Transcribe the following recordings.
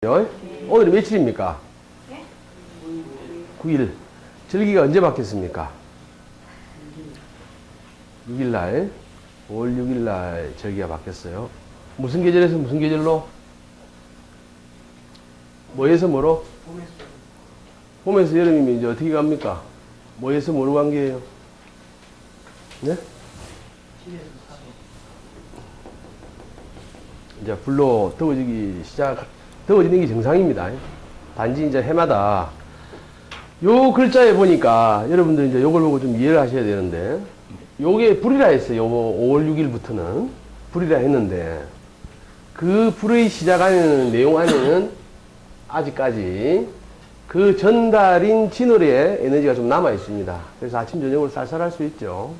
오늘이 며칠입니까? 9일. 절기가 언제 바뀌었습니까? 6일날, 5월 6일날 절기가 바뀌었어요. 무슨 계절에서 무슨 계절로? 뭐에서 뭐로? 봄에서 여름이면 이제 어떻게 갑니까? 뭐에서 뭐로 관계예요? 네? 이제 불로 더워지는 게 정상입니다. 단지 이제 해마다 요 글자에 보니까 여러분들 이제 요걸 보고 좀 이해를 하셔야 되는데, 요게 불이라 했어요. 요 5월 6일부터는 불이라 했는데, 그 불의 시작하는 내용 안에는 아직까지 그 전달인 진월의 에너지가 좀 남아 있습니다. 그래서 아침 저녁으로 쌀쌀할 수 있죠.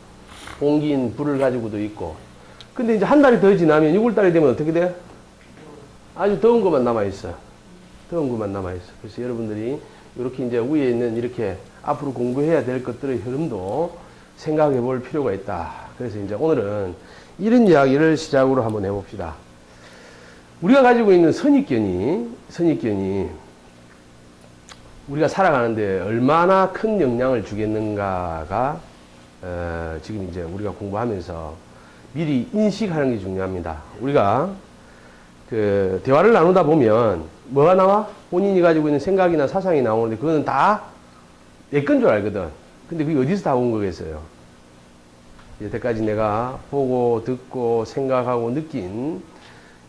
공기인 불을 가지고도 있고. 근데 이제 한 달이 더 지나면 6월달이 되면 어떻게 돼? 아주 더운 것만 남아있어. 더운 것만 남아있어. 그래서 여러분들이 이렇게 이제 위에 있는 이렇게 앞으로 공부해야 될 것들의 흐름도 생각해 볼 필요가 있다. 그래서 이제 오늘은 이런 이야기를 시작으로 한번 해봅시다. 우리가 가지고 있는 선입견이 우리가 살아가는데 얼마나 큰 영향을 주겠는가가 지금 이제 우리가 공부하면서 미리 인식하는 게 중요합니다. 우리가 그 대화를 나누다 보면 뭐가 나와? 본인이 가지고 있는 생각이나 사상이 나오는데 그거는 다 내 건 줄 알거든. 근데 그게 어디서 다 온 거겠어요? 여태까지 내가 보고 듣고 생각하고 느낀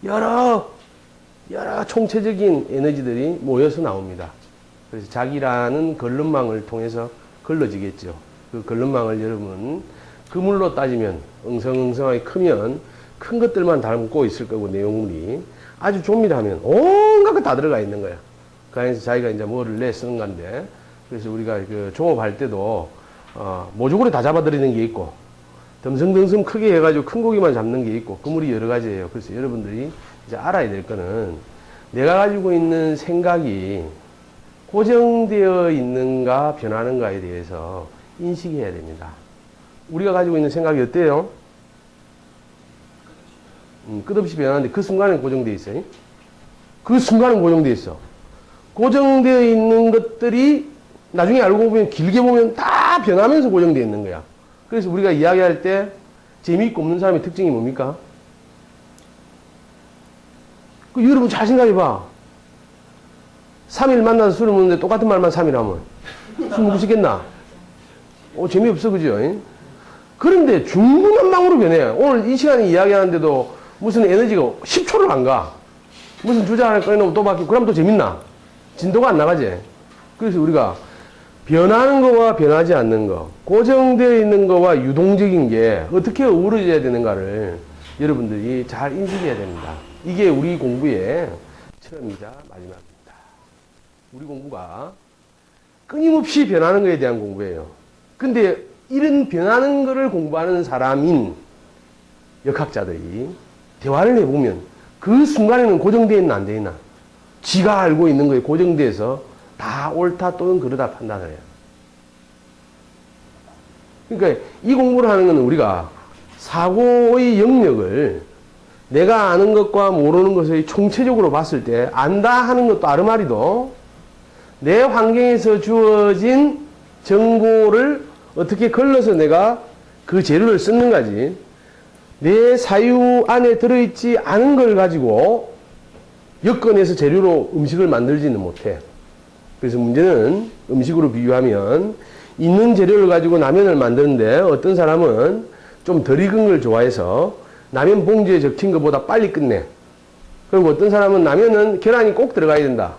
여러 총체적인 에너지들이 모여서 나옵니다. 그래서 자기라는 걸름망을 통해서 걸러지겠죠. 그 걸름망을 여러분 그물로 따지면 엉성엉성하게 크면 큰 것들만 담고 있을 거고, 내용물이 아주 조밀하면 온갖 거 다 들어가 있는 거야. 그 안에서 자기가 이제 뭐를 내 쓰는 건데, 그래서 우리가 그 종업할 때도 모조고리 다 잡아들이는 게 있고, 덤성덤성 크게 해가지고 큰 고기만 잡는 게 있고, 그물이 여러 가지예요. 그래서 여러분들이 이제 알아야 될 거는 내가 가지고 있는 생각이 고정되어 있는가 변하는가에 대해서 인식해야 됩니다. 우리가 가지고 있는 생각이 어때요? 끝없이 변하는데 그 순간은 고정되어 있어요. 그 순간은 고정되어 있어. 고정되어 있는 것들이 나중에 알고 보면, 길게 보면 다 변하면서 고정되어 있는 거야. 그래서 우리가 이야기할 때 재미있고 없는 사람의 특징이 뭡니까? 여러분 잘 생각해봐. 3일 만나서 술을 먹는데 똑같은 말만 3일 하면 술 먹고 싶겠나? 재미없어, 그죠? 그런데 중구난방으로 변해. 오늘 이 시간에 이야기하는데도 무슨 에너지가 10초를 안 가. 무슨 주제 하나 꺼내놓으면 또 바뀌고, 그럼 또 재밌나? 진도가 안 나가지? 그래서 우리가 변하는 거와 변하지 않는 거, 고정되어 있는 거와 유동적인 게 어떻게 어우러져야 되는가를 여러분들이 잘 인식해야 됩니다. 이게 우리 공부의 처음이자 마지막입니다. 우리 공부가 끊임없이 변하는 거에 대한 공부예요. 근데 이런 변하는 거를 공부하는 사람인 역학자들이 대화를 해보면 그 순간에는 고정되어 있나 안 되어 있나, 지가 알고 있는 거에 고정돼서 다 옳다 또는 그르다 판단을 해요. 그러니까 이 공부를 하는 것은 우리가 사고의 영역을 내가 아는 것과 모르는 것을 총체적으로 봤을 때, 안다 하는 것도 아르마리도 내 환경에서 주어진 정보를 어떻게 걸러서 내가 그 재료를 쓰는가지, 내 사유 안에 들어있지 않은 걸 가지고 엮어내서 재료로 음식을 만들지는 못해. 그래서 문제는 음식으로 비유하면 있는 재료를 가지고 라면을 만드는데, 어떤 사람은 좀 덜 익은 걸 좋아해서 라면 봉지에 적힌 것보다 빨리 끝내. 그리고 어떤 사람은 라면은 계란이 꼭 들어가야 된다,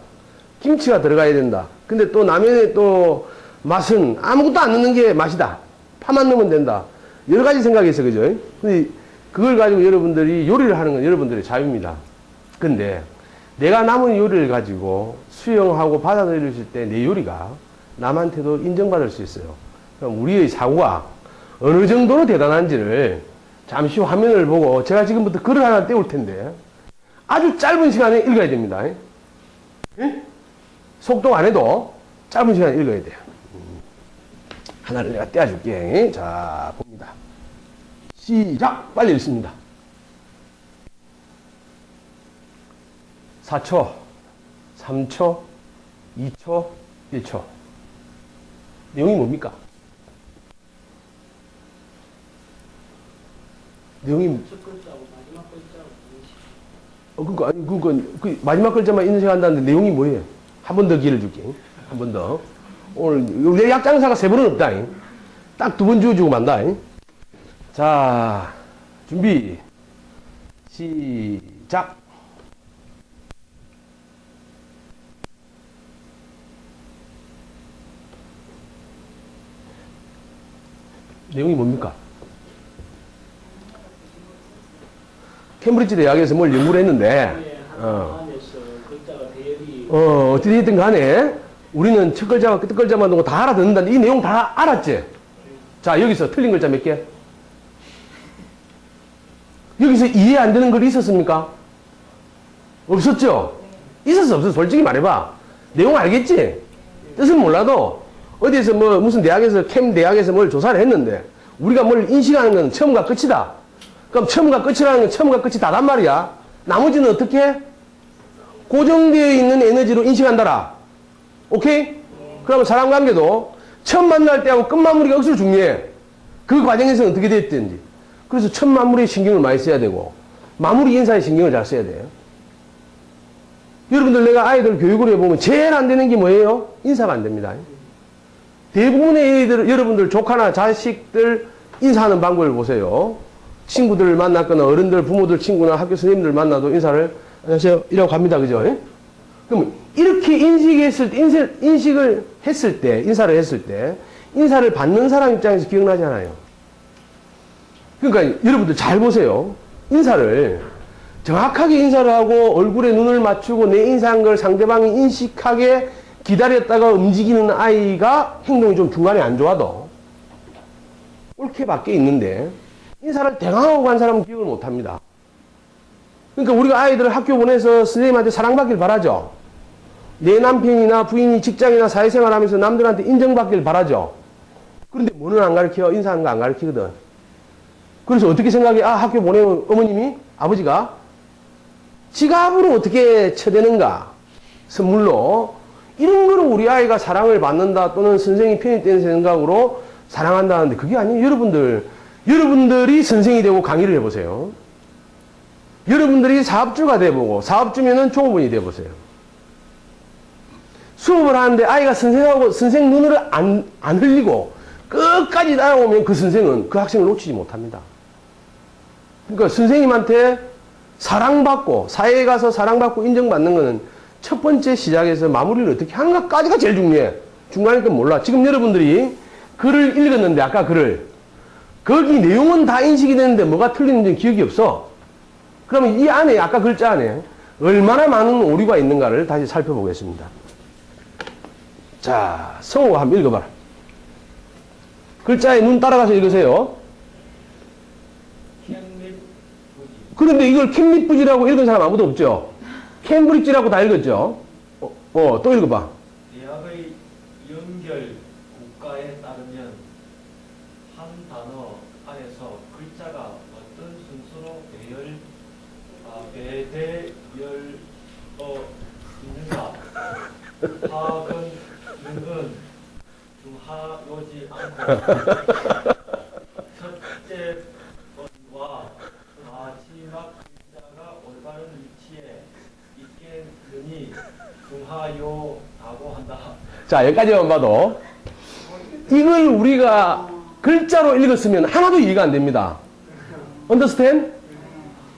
김치가 들어가야 된다. 근데 또 라면의 또 맛은 아무것도 안 넣는 게 맛이다, 파만 넣으면 된다. 여러 가지 생각이 있어, 그죠? 근데 그걸 가지고 여러분들이 요리를 하는 건 여러분들의 자유입니다. 근데 내가 남은 요리를 가지고 수용하고 받아들였을 때 내 요리가 남한테도 인정받을 수 있어요. 그럼 우리의 사고가 어느 정도로 대단한지를 잠시 화면을 보고, 제가 지금부터 글을 하나 떼올 텐데 아주 짧은 시간에 읽어야 됩니다. 예? 속도 안 해도 짧은 시간에 읽어야 돼요. 하나를 내가 떼어줄게. 자, 봅니다. 시작! 빨리 읽습니다. 4초. 3초, 2초, 1초. 내용이 뭡니까? 내용이 첫 글자하고 마지막 글자하고 인식. 그니까 아니 그 마지막 글자만 인쇄한다는데 내용이 뭐예요? 한 번 더 기회를 줄게. 한 번 더. 오늘 내 약장사가 3번은 없다. 딱 2번 주어주고 만다. 자, 준비. 시작. 내용이 뭡니까? 캠브리지 대학에서 뭘 연구를 했는데, 안에서 글자가 대열이 어찌됐든 간에 우리는 첫 글자와 끝 글자만 두고 다 알아듣는다는데 이 내용 다 알았지? 자, 여기서 틀린 글자 몇 개? 여기서 이해 안 되는 글이 있었습니까? 없었죠? 있었어, 없었어? 솔직히 말해봐. 내용 알겠지? 뜻은 몰라도 어디에서 뭐 무슨 대학에서 캠 대학에서 뭘 조사를 했는데 우리가 뭘 인식하는 건 처음과 끝이다. 그럼 처음과 끝이라는 건 처음과 끝이 다단 말이야. 나머지는 어떻게? 고정되어 있는 에너지로 인식한다라. 오케이? 그러면 사람 관계도 처음 만날 때하고 끝 마무리가 억수로 중요해. 그 과정에서는 어떻게 됐든지. 그래서 첫 마무리에 신경을 많이 써야 되고 마무리 인사에 신경을 잘 써야 돼요. 여러분들 내가 아이들 교육을 해보면 제일 안 되는 게 뭐예요? 인사가 안 됩니다. 대부분의 애들, 여러분들 조카나 자식들 인사하는 방법을 보세요. 친구들 만났거나 어른들, 부모들, 친구나 학교 선생님들 만나도 인사를 안녕하세요 이라고 갑니다. 그죠? 그럼 이렇게 인식을 했을 때, 인사를 했을 때 인사를 받는 사람 입장에서 기억나잖아요. 그러니까 여러분들 잘 보세요. 인사를 정확하게 인사를 하고 얼굴에 눈을 맞추고 내 인사한 걸 상대방이 인식하게 기다렸다가 움직이는 아이가 행동이 좀 중간에 안 좋아도 옳게 밖에 있는데 인사를 대강하고 간 사람은 기억을 못 합니다. 그러니까 우리가 아이들을 학교 보내서 선생님한테 사랑받길 바라죠. 내 남편이나 부인이 직장이나 사회생활 하면서 남들한테 인정받길 바라죠. 그런데 뭐는 안 가르쳐? 인사하는 거 안 가르치거든. 그래서 어떻게 생각해? 아, 학교 보내면 어머님이, 아버지가 지갑으로 어떻게 쳐대는가? 선물로. 이런 거로 우리 아이가 사랑을 받는다 또는 선생이 편입된 생각으로 사랑한다는데 그게 아니에요. 여러분들이 선생이 되고 강의를 해보세요. 여러분들이 사업주가 돼보고 사업주면은 종업원이 돼보세요. 수업을 하는데 아이가 선생 눈을 안 흘리고 끝까지 따라오면 그 선생은 그 학생을 놓치지 못합니다. 그러니까 선생님한테 사랑받고 사회에 가서 사랑받고 인정받는 거는 첫 번째 시작에서 마무리를 어떻게 하는가까지가 제일 중요해. 중간일 건 몰라. 지금 여러분들이 글을 읽었는데 아까 글을 거기 내용은 다 인식이 되는데 뭐가 틀리는지 기억이 없어. 그러면 이 안에 아까 글자 안에 얼마나 많은 오류가 있는가를 다시 살펴보겠습니다. 자, 성우가 한번 읽어봐라. 글자에 눈 따라가서 읽으세요. 그런데 이걸 캠릿부지라고 읽은 사람 아무도 없죠? 캠브리지라고 다 읽었죠? 또 읽어봐. 대학의 연결 국가에 따르면 한 단어 안에서 글자가 어떤 순서로 있는가? 하근, 능은, 중하요지 않고 첫째 것과 마지막 글자가 올바른 위치에 있겠느니 중하요라고 한다. 자, 여기까지만 봐도 이걸 우리가 글자로 읽었으면 하나도 이해가 안 됩니다. Understand?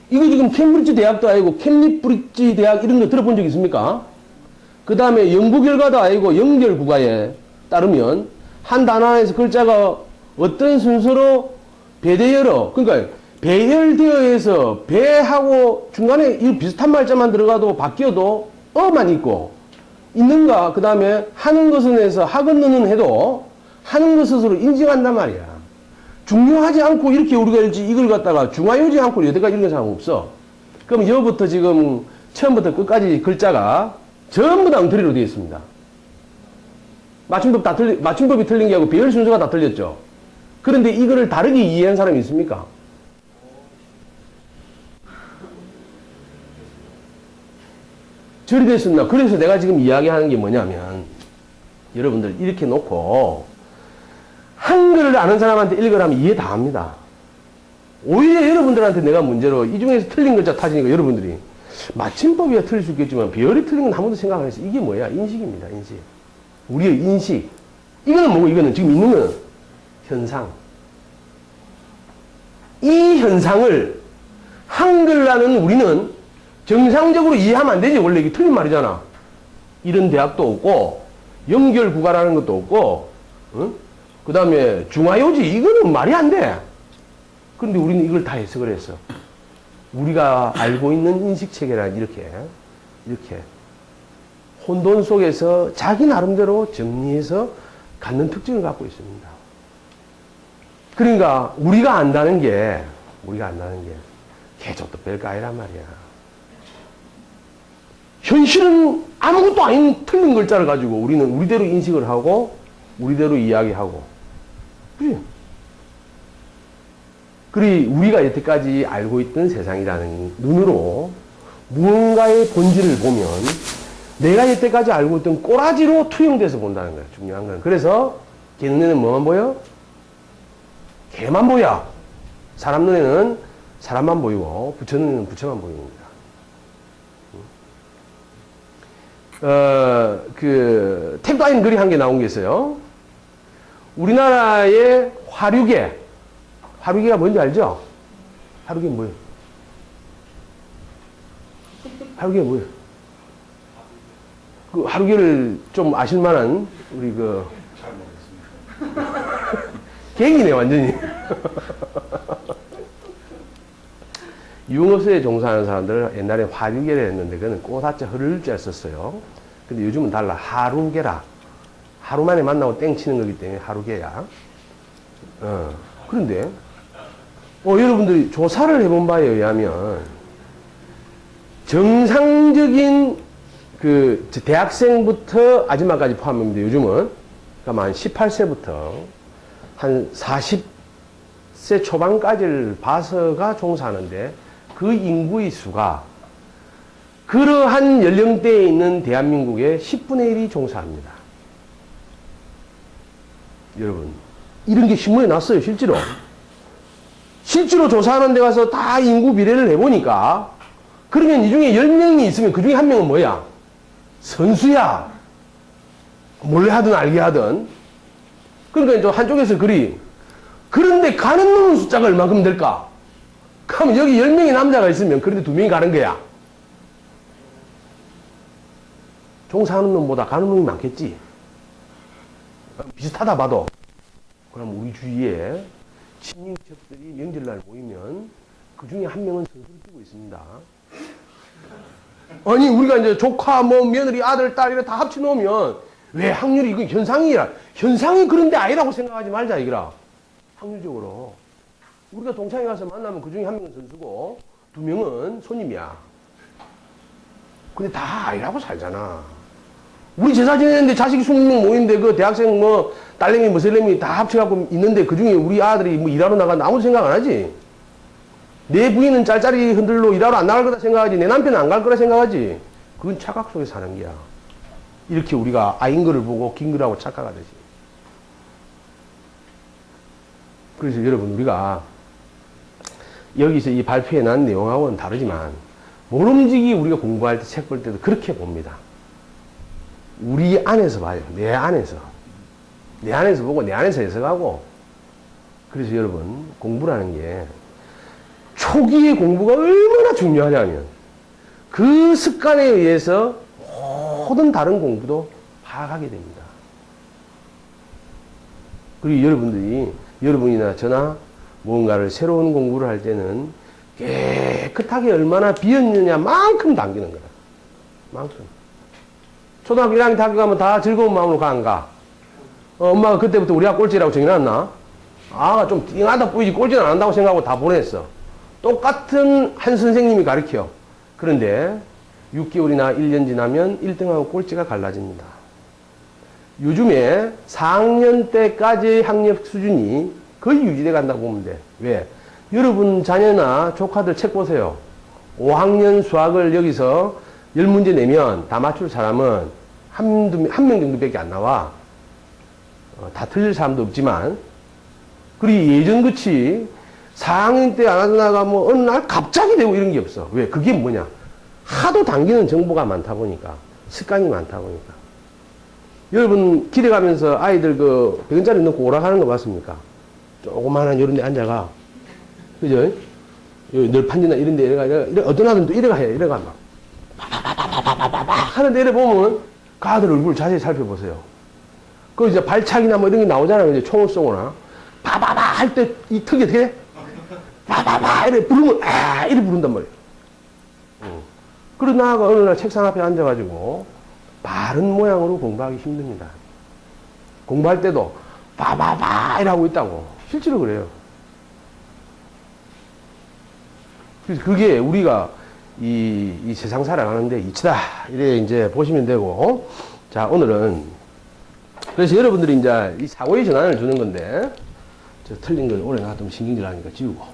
이거 지금 캠브리지 대학도 아니고 캠릿브리지 대학 이런 거 들어본 적 있습니까? 그 다음에 연구 결과도 아니고 연결 국가에 따르면 한 단어 안에서 글자가 어떤 순서로 배대열어 그러니까 배열되어서 배하고 중간에 이 비슷한 말자만 들어가도 바뀌어도 어만 있고 있는가 그 다음에 하는 것은 해서 하건너는 해도 하는 것 스스로 인정한단 말이야. 중요하지 않고 이렇게 우리가 읽지 이걸 갖다가 중요하지 않고 여태까지 읽은 사람 없어. 그럼 여부터 지금 처음부터 끝까지 글자가 전부 다 엉터리로 되어 있습니다. 맞춤법이 틀린 게 아니고 배열 순서가 다 틀렸죠. 그런데 이거를 다르게 이해한 사람이 있습니까? 저리 됐었나. 그래서 내가 지금 이야기하는 게 뭐냐면, 여러분들 이렇게 놓고, 한글을 아는 사람한테 읽으라면 이해 다 합니다. 오히려 여러분들한테 내가 문제로, 이 중에서 틀린 글자 타지니까 여러분들이, 맞춤법이야 틀릴 수 있겠지만, 비열이 틀린 건 한 번도 생각 안 했어. 이게 뭐야? 인식입니다, 인식. 우리의 인식. 이거는 뭐고, 이거는 지금 있는 거는 현상. 이 현상을 한글라는 우리는 정상적으로 이해하면 안 되지. 원래 이게 틀린 말이잖아. 이런 대학도 없고, 연결국가라는 것도 없고, 응? 그 다음에 중화요지, 이거는 말이 안 돼. 그런데 우리는 이걸 다 해석을 했어. 우리가 알고 있는 인식체계란 이렇게 혼돈 속에서 자기 나름대로 정리해서 갖는 특징을 갖고 있습니다. 그러니까 우리가 안다는 게 개조도 별거 아니란 말이야. 현실은 아무것도 아닌 틀린 글자를 가지고 우리는 우리대로 인식을 하고 우리대로 이야기하고, 그지? 그리 우리가 여태까지 알고 있던 세상이라는 눈으로 무언가의 본질을 보면 내가 여태까지 알고 있던 꼬라지로 투영돼서 본다는 거야. 중요한 건. 그래서 걔 눈에는 뭐만 보여? 개만 보여. 사람 눈에는 사람만 보이고 부처 눈에는 부처만 보입니다. 택도 아닌 글이 한 개 나온 게 있어요. 우리나라의 화류계가 뭔지 알죠? 화류계 뭐예요? 화류계 뭐예요? 그 화류계를 좀 아실 만한 우리 잘 모르겠습니다. 갱이네 완전히. 유흥업소에 종사하는 사람들은 옛날에 화류계를 했는데 그거는 꼬다짜 흐를자 썼어요. 근데 요즘은 달라. 하루계라. 하루 만에 만나고 땡치는 거기 때문에 하루계야. 그런데 여러분들이 조사를 해본 바에 의하면 정상적인 대학생부터 아줌마까지 포함합니다. 요즘은 그러니까 한 18세부터 한 40세 초반까지를 봐서가 종사하는데 그 인구의 수가 그러한 연령대에 있는 대한민국의 10분의 1이 종사합니다. 여러분, 이런 게 신문에 났어요, 실제로. 실제로 조사하는 데 가서 다 인구 비례를 해보니까, 그러면 이 중에 10명이 있으면 그 중에 한 명은 뭐야? 선수야. 몰래 하든 알게 하든. 그러니까 또 한쪽에서 그런데 가는 놈의 숫자가 얼마큼 될까? 그러면 여기 10명의 남자가 있으면 그런데 2명이 가는 거야. 종사하는 놈보다 가는 놈이 많겠지. 비슷하다 봐도. 그럼 우리 주위에 친인척들이 명절날 모이면 그 중에 한 명은 선수를 뛰고 있습니다. 아니 우리가 이제 조카 며느리 아들 딸 이래 다 합쳐 놓으면 왜 확률이 이거 현상이라 현상이 그런데 아니라고 생각하지 말자 이거라. 확률적으로 우리가 동창회 가서 만나면 그 중에 한 명은 선수고 2명은 손님이야. 근데 다 아니라고 살잖아. 우리 제사 지내는데 자식이 20명 모이는데 그 대학생 딸내미 머슬내미 다 합쳐갖고 있는데 그 중에 우리 아들이 일하러 나가는 아무 생각 안 하지. 내 부인은 짤짤이 흔들로 일하러 안 나갈 거다 생각하지. 내 남편은 안 갈 거라 생각하지. 그건 착각 속에 사는 거야. 이렇게 우리가 아인 거를 보고 긴 거라고 착각하듯이. 그래서 여러분 우리가 여기서 이 발표해 난 내용하고는 다르지만 모름지기 우리가 공부할 때 책 볼 때도 그렇게 봅니다. 우리 안에서 봐요. 내 안에서 보고 내 안에서 해석하고. 그래서 여러분 공부라는 게 초기의 공부가 얼마나 중요하냐면 그 습관에 의해서 모든 다른 공부도 파악하게 됩니다. 그리고 여러분이나 저나 무언가를 새로운 공부를 할 때는 깨끗하게 얼마나 비었느냐만큼 당기는 거다. 만큼. 초등학교 1학년 학교 가면 다 즐거운 마음으로 가, 안 가? 엄마가 그때부터 우리 아가 꼴찌라고 정해놨나? 아가 좀 띵하다 보이지 꼴찌는 안 한다고 생각하고 다 보냈어. 똑같은 한 선생님이 가르쳐. 그런데 6개월이나 1년 지나면 1등하고 꼴찌가 갈라집니다. 요즘에 4학년 때까지의 학력 수준이 거의 유지돼 간다고 보면 돼. 왜? 여러분 자녀나 조카들 책 보세요. 5학년 수학을 여기서 10문제 내면 다 맞출 사람은 한 명 정도밖에 안 나와. 다 틀릴 사람도 없지만, 그리고 예전같이 4학년 때 안 하다가 뭐 어느 날 갑자기 되고 이런 게 없어. 왜? 그게 뭐냐? 하도 당기는 정보가 많다 보니까, 습관이 많다 보니까. 여러분, 길에 가면서 아이들 그 100원짜리 넣고 오락하는 거 봤습니까? 조그마한 이런 데 앉아가. 그죠? 여기 널판지나 이런 데 이래가, 어떤 아들도 이래가 해. 이래가 막. 하는데 이래 보면 그 아들 얼굴 자세히 살펴보세요. 그 이제 발차기나 뭐 이런 게 나오잖아요. 이제 총을 쏘거나. 바바바 할 때 이 턱이 어떻게 돼? 바바바 이래 부르면, 이래 부른단 말이에요. 그러고 나가 어느 날 책상 앞에 앉아가지고 바른 모양으로 공부하기 힘듭니다. 공부할 때도 바바바 이래 하고 있다고. 실제로 그래요. 그래서 그게 우리가 이 세상 살아가는데 이치다. 이래 이제 보시면 되고. 자, 오늘은. 그래서 여러분들이 이제 이 사고의 전환을 주는 건데, 저 틀린 걸 오래 놔두면 신경질 나니까 지우고.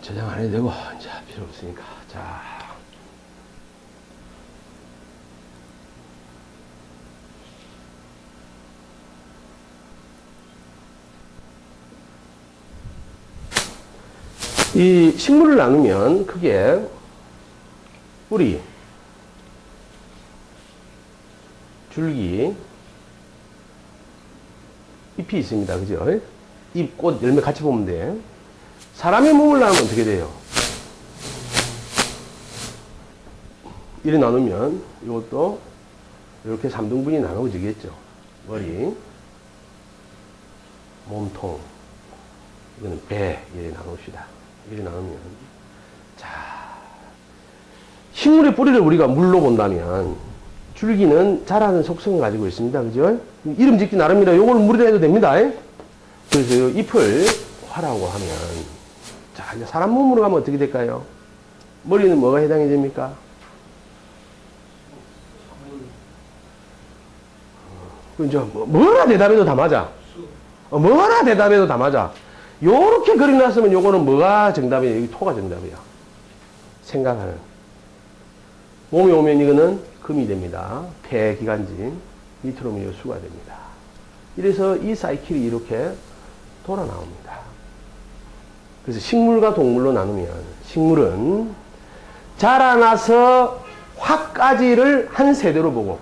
저장 안 해도 되고, 이제 필요 없으니까. 자. 이 식물을 나누면 크게 뿌리, 줄기, 잎이 있습니다. 그죠? 잎, 꽃, 열매 같이 보면 돼. 사람의 몸을 나누면 어떻게 돼요? 이렇게 나누면 이것도 이렇게 3등분이 나누어지겠죠. 머리, 몸통, 이거는 배, 이렇게 나눕시다. 이렇게 나누면. 자, 식물의 뿌리를 우리가 물로 본다면, 줄기는 자라는 속성을 가지고 있습니다. 그죠? 이름 짓기 나름이라 요걸 물이라 해도 됩니다. 그래서 이 잎을 화라고 하면, 자, 이제 사람 몸으로 가면 어떻게 될까요? 머리는 뭐가 해당이 됩니까? 이제 뭐라 대답해도 다 맞아. 뭐라 대답해도 다 맞아. 요렇게 그려놨으면 요거는 뭐가 정답이에요? 여기 토가 정답이야. 생각하는. 몸에 오면 이거는 금이 됩니다. 폐기관지. 밑으로 오면 수가 됩니다. 이래서 이 사이클이 이렇게 돌아 나옵니다. 그래서 식물과 동물로 나누면 식물은 자라나서 화까지를 한 세대로 보고,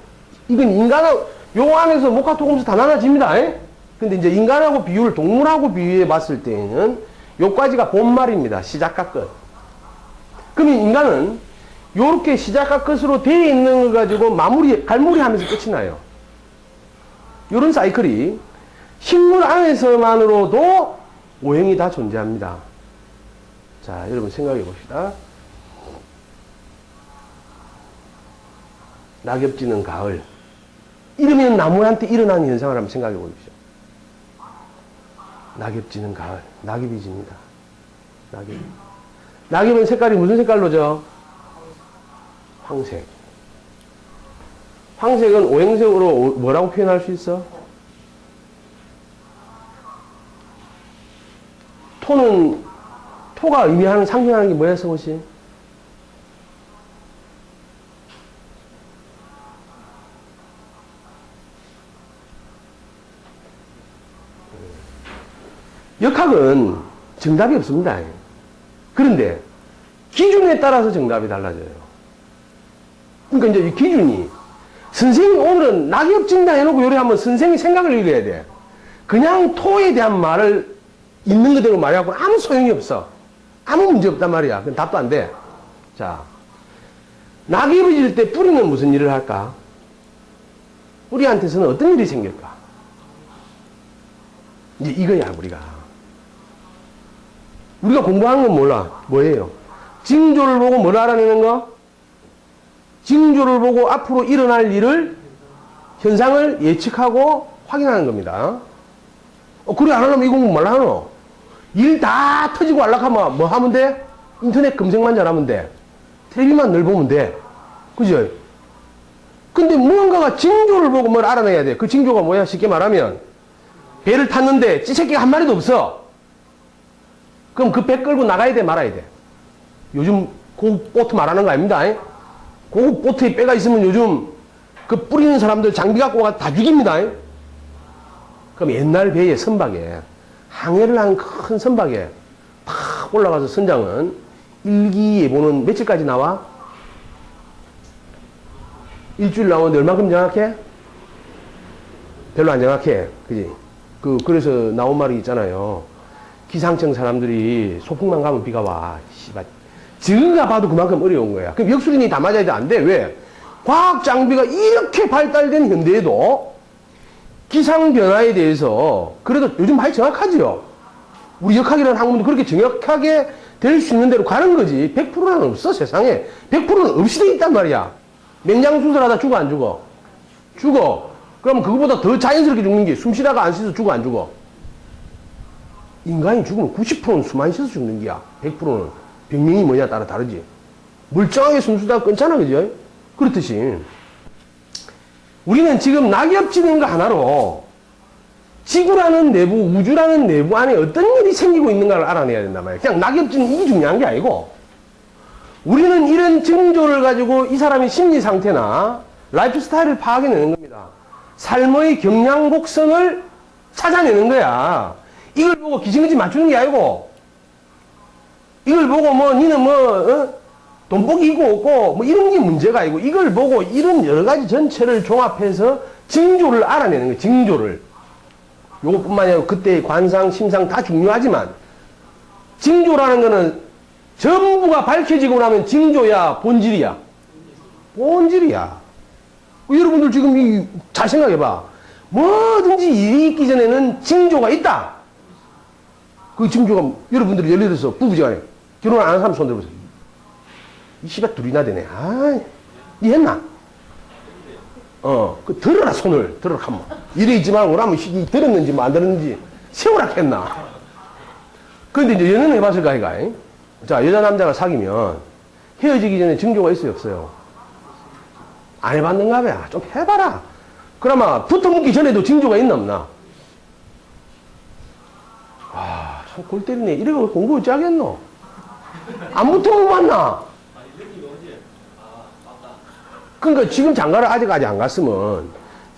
이건 인간하고 요 안에서 목화토금수 다 나눠집니다. 근데 이제 인간하고 비율, 동물하고 비유해 봤을 때에는 요까지가 본말입니다. 시작과 끝. 그러면 인간은 요렇게 시작과 끝으로 되어 있는 걸 가지고 갈무리 하면서 끝이 나요. 요런 사이클이 식물 안에서만으로도 오행이 다 존재합니다. 자, 여러분 생각해 봅시다. 낙엽 지는 가을. 이러면 나무한테 일어나는 현상을 한번 생각해 보십시오. 낙엽 지는 가을. 낙엽이 집니다. 낙엽은 색깔이 무슨 색깔로죠? 황색. 황색은 오행색으로 뭐라고 표현할 수 있어? 토가 의미하는, 상징하는 게 뭐야, 성호씨? 역학은 정답이 없습니다. 그런데 기준에 따라서 정답이 달라져요. 그러니까 이제 이 기준이, 선생님이 오늘은 낙엽 진다 해놓고 요리하면 선생님이 생각을 읽어야 돼. 그냥 토에 대한 말을 있는 그대로 말해갖고 아무 소용이 없어. 아무 문제 없단 말이야. 그럼 답도 안 돼. 자, 낙엽이 질 때 뿌리는 무슨 일을 할까? 뿌리한테서는 어떤 일이 생길까? 이제 이거야, 우리가 공부하는 건 몰라. 뭐예요? 징조를 보고 뭘 알아내는 거? 징조를 보고 앞으로 일어날 일을, 현상을 예측하고 확인하는 겁니다. 그래, 안 하려면 이 공부 말라 하노? 일 다 터지고 안락하면 뭐 하면 돼? 인터넷 검색만 잘하면 돼. 텔레비만 늘 보면 돼. 그죠? 근데 무언가가 징조를 보고 뭘 알아내야 돼. 그 징조가 뭐야? 쉽게 말하면, 배를 탔는데 찌새끼가 한 마리도 없어. 그럼 그 배 끌고 나가야 돼, 말아야 돼? 요즘 고급 보트 말하는 거 아닙니다. 고급 보트에 빼가 있으면 요즘 그 뿌리는 사람들 장비 갖고 가 다 죽입니다. 그럼 옛날 배의 선박에, 항해를 한 큰 선박에 팍 올라가서 선장은 일기예보는 며칠까지 나와? 일주일 나오는데 얼마큼 정확해? 별로 안 정확해. 그지? 그래서 나온 말이 있잖아요. 기상청 사람들이 소풍만 가면 비가 와. 씨발. 지금가 봐도 그만큼 어려운 거야. 그럼 역술인이 다 맞아야 돼? 안 돼. 왜? 과학 장비가 이렇게 발달된 현대에도 기상 변화에 대해서 그래도 요즘 많이 정확하지요. 우리 역학이라는 학문도 그렇게 정확하게 될 수 있는 대로 가는 거지. 100%는 없어, 세상에. 100%는 없이 돼 있단 말이야. 맹장수술하다 죽어, 안 죽어? 죽어. 그럼 그거보다 더 자연스럽게 죽는 게 숨 쉬다가 안 쉬어서 죽어, 안 죽어? 인간이 죽으면 90%는 숨 안 쉬어서 죽는 게야. 100%는. 병명이 뭐냐 따라 다르지. 멀쩡하게 숨 쉬다가 끊잖아, 그죠? 그렇듯이. 우리는 지금 낙엽 지는 거 하나로 지구라는 내부, 우주라는 내부 안에 어떤 일이 생기고 있는가를 알아내야 된단 말이에요. 그냥 낙엽 지는 이게 중요한 게 아니고, 우리는 이런 징조를 가지고 이 사람의 심리 상태나 라이프 스타일을 파악해내는 겁니다. 삶의 경량곡선을 찾아내는 거야. 이걸 보고 기승같이 맞추는 게 아니고, 이걸 보고 뭐 니는 뭐 돈복이 있고 없고 뭐 이런 게 문제가 아니고, 이걸 보고 이런 여러 가지 전체를 종합해서 징조를 알아내는 거예요. 징조를. 요것뿐만이 아니고 그때의 관상, 심상 다 중요하지만, 징조라는 거는 전부가 밝혀지고 나면 징조야, 본질이야? 본질이야. 여러분들 지금 잘 생각해봐. 뭐든지 일이 있기 전에는 징조가 있다. 그 징조가, 여러분들이 예를 들어서 부부지간에 결혼 안 한 사람 손 들어보세요. 이 씨발 둘이나 되네. 아, 니 했나? 들어라, 손을. 들어라, 한번. 이래 있지만, 오라면 들었는지 뭐 안 들었는지 세우라 했나? 근데 이제 연애는 해봤을까, 이가? 자, 여자, 남자가 사귀면 헤어지기 전에 징조가 있어요, 없어요? 안 해봤는가 봐야. 좀 해봐라. 그러면 붙어먹기 전에도 징조가 있나, 없나? 아, 참 골 때리네. 이래가 공부 어찌 하겠노? 안 붙어먹 맞나? 그러니까 지금 장가를 아직까지 안 갔으면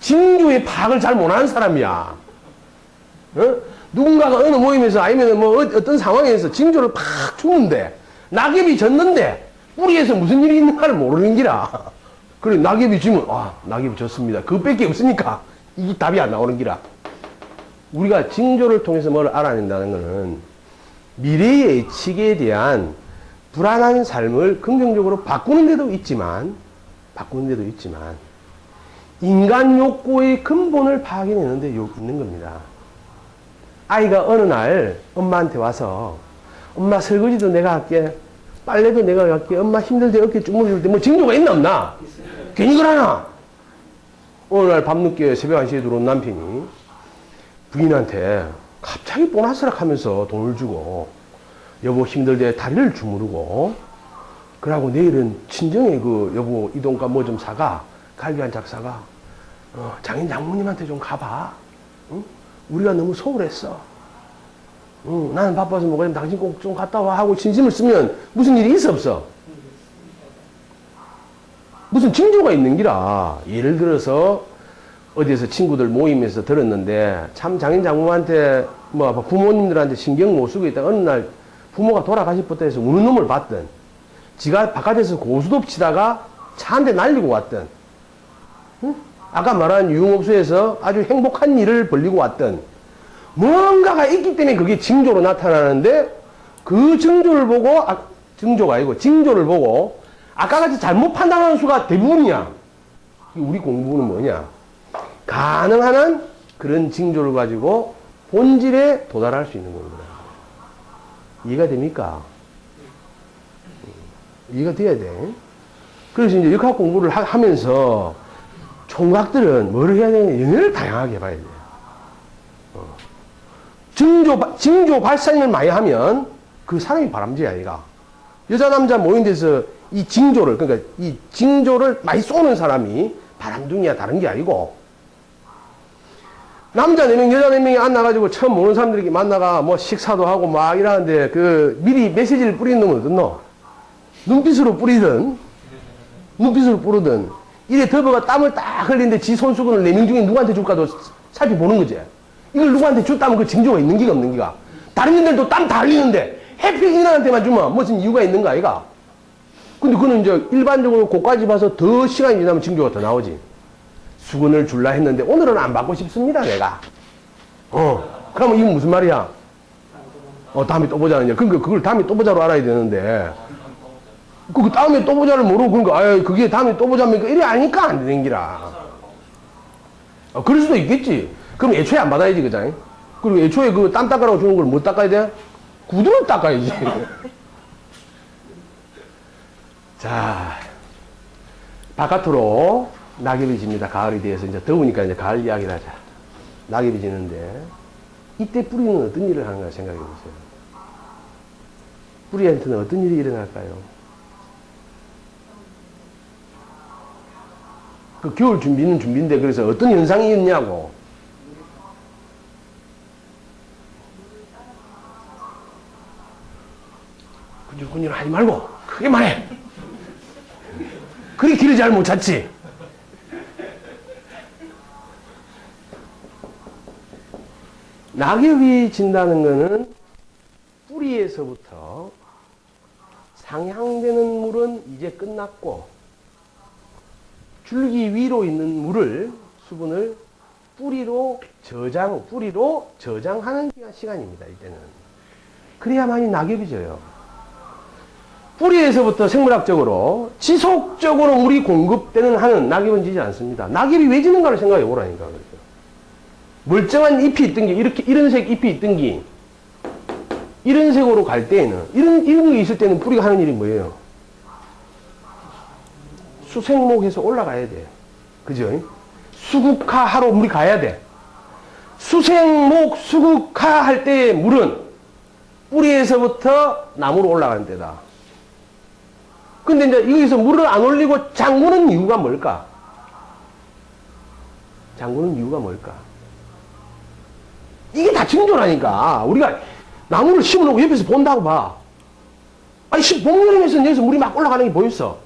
징조의 파악을 잘 못하는 사람이야. 어? 누군가가 어느 모임에서 아니면 뭐 어떤 상황에서 징조를 팍 주는데 낙엽이 졌는데 뿌리에서 무슨 일이 있는가를 모르는 기라. 그래, 낙엽이 지면 낙엽이 졌습니다. 그것밖에 없으니까 이게 답이 안 나오는 기라. 우리가 징조를 통해서 뭘 알아낸다는 것은 미래의 예측에 대한 불안한 삶을 긍정적으로 바꾸는 데도 있지만 인간 욕구의 근본을 파악해내는 데 있는 겁니다. 아이가 어느 날 엄마한테 와서 엄마 설거지도 내가 할게, 빨래도 내가 할게, 엄마 힘들 때 어깨 주물줄 때 뭐 징조가 있나 없나? 괜히 그러나? 어느 날 밤늦게 새벽 1시에 들어온 남편이 부인한테 갑자기 보나스락 하면서 돈을 주고 여보 힘들 때 다리를 주무르고, 그러고 내일은 친정에 그 여보 이 돈값 뭐 좀 사가, 갈비 한 짝 사가, 장인 장모님한테 좀 가봐. 응? 우리가 너무 소홀했어. 나는 바빠서 뭐가 당신 꼭 좀 갔다 와 하고 진심을 쓰면 무슨 일이 있어 없어? 무슨 징조가 있는 기라. 예를 들어서 어디에서 친구들 모임에서 들었는데 참 장인 장모한테 뭐 부모님들한테 신경 못 쓰고 있다가 어느 날 부모가 돌아가셨다 해서 우는 놈을 봤던, 지가 바깥에서 고수톱 치다가 차 한 대 날리고 왔던, 응? 아까 말한 유흥업소에서 아주 행복한 일을 벌리고 왔던, 뭔가가 있기 때문에 그게 징조로 나타나는데, 그 징조를 보고, 징조가 아니고 징조를 보고 아까 같이 잘못 판단하는 수가 대부분이야. 우리 공부는 뭐냐? 가능한 한 그런 징조를 가지고 본질에 도달할 수 있는 겁니다. 이해가 됩니까? 이해가 돼야 돼. 그래서 이제 역학 공부를 하면서 총각들은 뭐를 해야 되냐? 연애를 다양하게 해봐야 돼. 징조 발산을 많이 하면 그 사람이 바람쥐야, 얘가. 여자, 남자 모인 데서 이 징조를, 그러니까 이 징조를 많이 쏘는 사람이 바람둥이야, 다른 게 아니고. 남자 4명, 여자 4명이 앉아가지고 처음 오는 사람들끼리 만나가 뭐 식사도 하고 막 이러는데 그 미리 메시지를 뿌리는 놈은 어떤 놈? 눈빛으로 뿌리든 이래 덮어가 땀을 딱 흘리는데 지 손수건을 4명 중에 누구한테 줄까도 살펴보는 거지. 이걸 누구한테 줬다면 그 징조가 있는 기가 없는 기가. 다른 분들도 땀 다 흘리는데 해필 인한테만 주면 무슨 이유가 있는가 아이가. 근데 그는 이제 일반적으로 그까지 봐서 더 시간이 지나면 징조가 더 나오지. 수건을 줄라 했는데 오늘은 안 받고 싶습니다 내가. 그러면 이건 무슨 말이야? 다음에 또 보자는 얘. 그러니까 그걸 다음에 또 보자로 알아야 되는데 그 다음에 또 보자를 모르고 그러니까 그게 다음에 또 보자면 이래 아니까 안 되는 기라. 그럴 수도 있겠지. 그럼 애초에 안 받아야지 그잖아요. 그리고 애초에 그 땀 닦으라고 주는 걸 뭐 닦아야 돼? 구두를 닦아야지. 자, 바깥으로 낙엽이 집니다. 가을이 돼서 이제 더우니까 이제 가을 이야기를 하자. 낙엽이 지는데 이때 뿌리는 어떤 일을 하는가 생각해 보세요. 뿌리한테는 어떤 일이 일어날까요? 그 겨울 준비는 준비인데 그래서 어떤 현상이 있냐고. 근질근질 하지 말고 크게 말해. 그리 길을 잘 못 찾지. 낙엽이 진다는 것은 뿌리에서부터 상향되는 물은 이제 끝났고 줄기 위로 있는 물을 수분을 뿌리로 저장하는 시간입니다. 이때는. 그래야만이 낙엽이 져요. 뿌리에서부터 생물학적으로 지속적으로 물이 공급되는 한은 낙엽은 지지 않습니다. 낙엽이 왜 지는가를 생각해 보라니까. 그렇죠. 멀쩡한 잎이 있던 게 이렇게 이런 색 잎이 있던 게 이런 색으로 갈 때에는 이런 게 있을 때는 뿌리가 하는 일이 뭐예요? 수생목해서 올라가야 돼. 그죠? 수국화하러 물이 가야 돼. 수생목 수국화 할 때의 물은 뿌리에서부터 나무로 올라가는 때다. 근데 이제 여기서 물을 안 올리고 잠그는 이유가 뭘까? 잠그는 이유가 뭘까? 이게 다 징조라니까. 우리가 나무를 심어놓고 옆에서 본다고 봐. 아니, 봄여름에서는 여기서 물이 막 올라가는 게 보였어.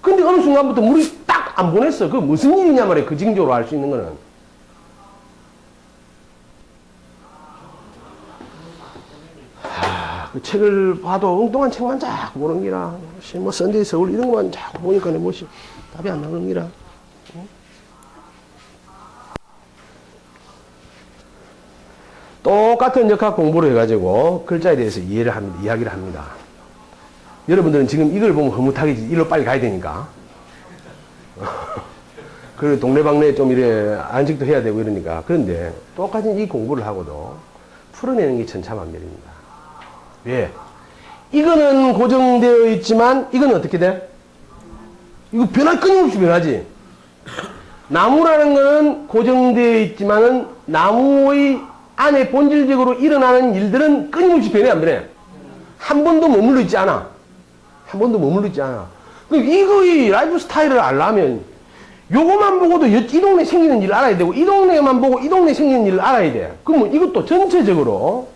근데 어느 순간부터 물이 딱 안 보냈어. 그게 무슨 일이냐 말이야. 그 징조로 알 수 있는 거는. 그 책을 봐도 엉뚱한 책만 자꾸 보는 기라. 뭐 썬데이 서울 이런 것만 자꾸 보니까 뭐 답이 안 나오는 기라. 똑같은 역학 공부를 해가지고 글자에 대해서 이야기를 합니다. 여러분들은 지금 이걸 보면 흐뭇하겠지. 이리로 빨리 가야 되니까. 그리고 동네방네 좀 이래 안식도 해야 되고 이러니까. 그런데 똑같은 이 공부를 하고도 풀어내는 게 천차만별입니다. 왜? 이거는 고정되어 있지만 이건 어떻게 돼? 이거 끊임없이 변하지. 나무라는 거는 고정되어 있지만은 나무의 안에 본질적으로 일어나는 일들은 끊임없이 변해 안 변해? 한 번도 머물러 있지 않아. 한 번도 머물러 있지 않아. 그럼 이거의 라이프 스타일을 알려면 요거만 보고도 이 동네 생기는 일을 알아야 되고 이 동네만 보고 이 동네 생기는 일을 알아야 돼. 그러면 이것도 전체적으로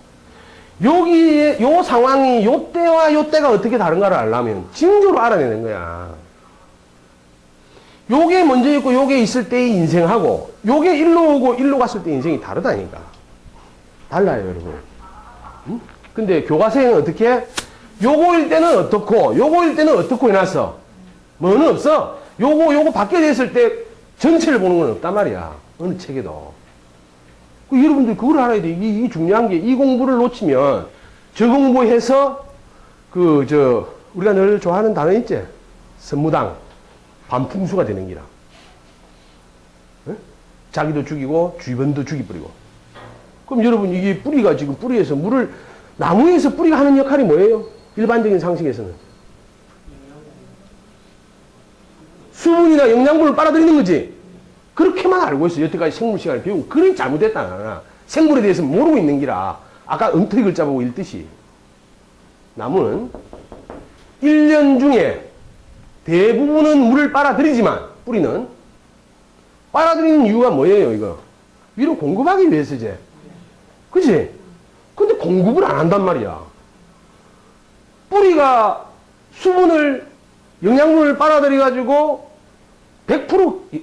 여기에 요 상황이 요 때와 요 때가 어떻게 다른가를 알려면 징조로 알아내는 거야. 요게 먼저 있고 요게 있을 때의 인생하고 요게 일로 오고 일로 갔을 때 인생이 다르다니까. 달라요, 여러분. 응? 근데 교과서에는 어떻게? 요거일 때는 어떻고 요거일 때는 어떻고 해놨어. 뭐는 없어. 요거 바뀌어 됐을 때 전체를 보는 건 없단 말이야. 어느 책에도. 여러분들 그걸 알아야 돼. 이 중요한 게 이 공부를 놓치면 저 공부해서 우리가 늘 좋아하는 단어 있지? 선무당. 반풍수가 되는 기라. 응? 자기도 죽이고 주변도 죽이버리고. 그럼 여러분 이게 뿌리가 지금 뿌리에서 나무에서 뿌리가 하는 역할이 뭐예요? 일반적인 상식에서는. 수분이나 영양분을 빨아들이는 거지. 그렇게만 알고 있어. 여태까지 생물 시간을 배우고. 그런 잘못됐다. 생물에 대해서 모르고 있는 기라. 아까 엉터리 글자 보고 읽듯이. 나무는 1년 중에 대부분은 물을 빨아들이지만 뿌리는 빨아들이는 이유가 뭐예요, 이거? 위로 공급하기 위해서지. 그치? 근데 공급을 안 한단 말이야. 뿌리가 수분을 영양분을 빨아들여 가지고 100%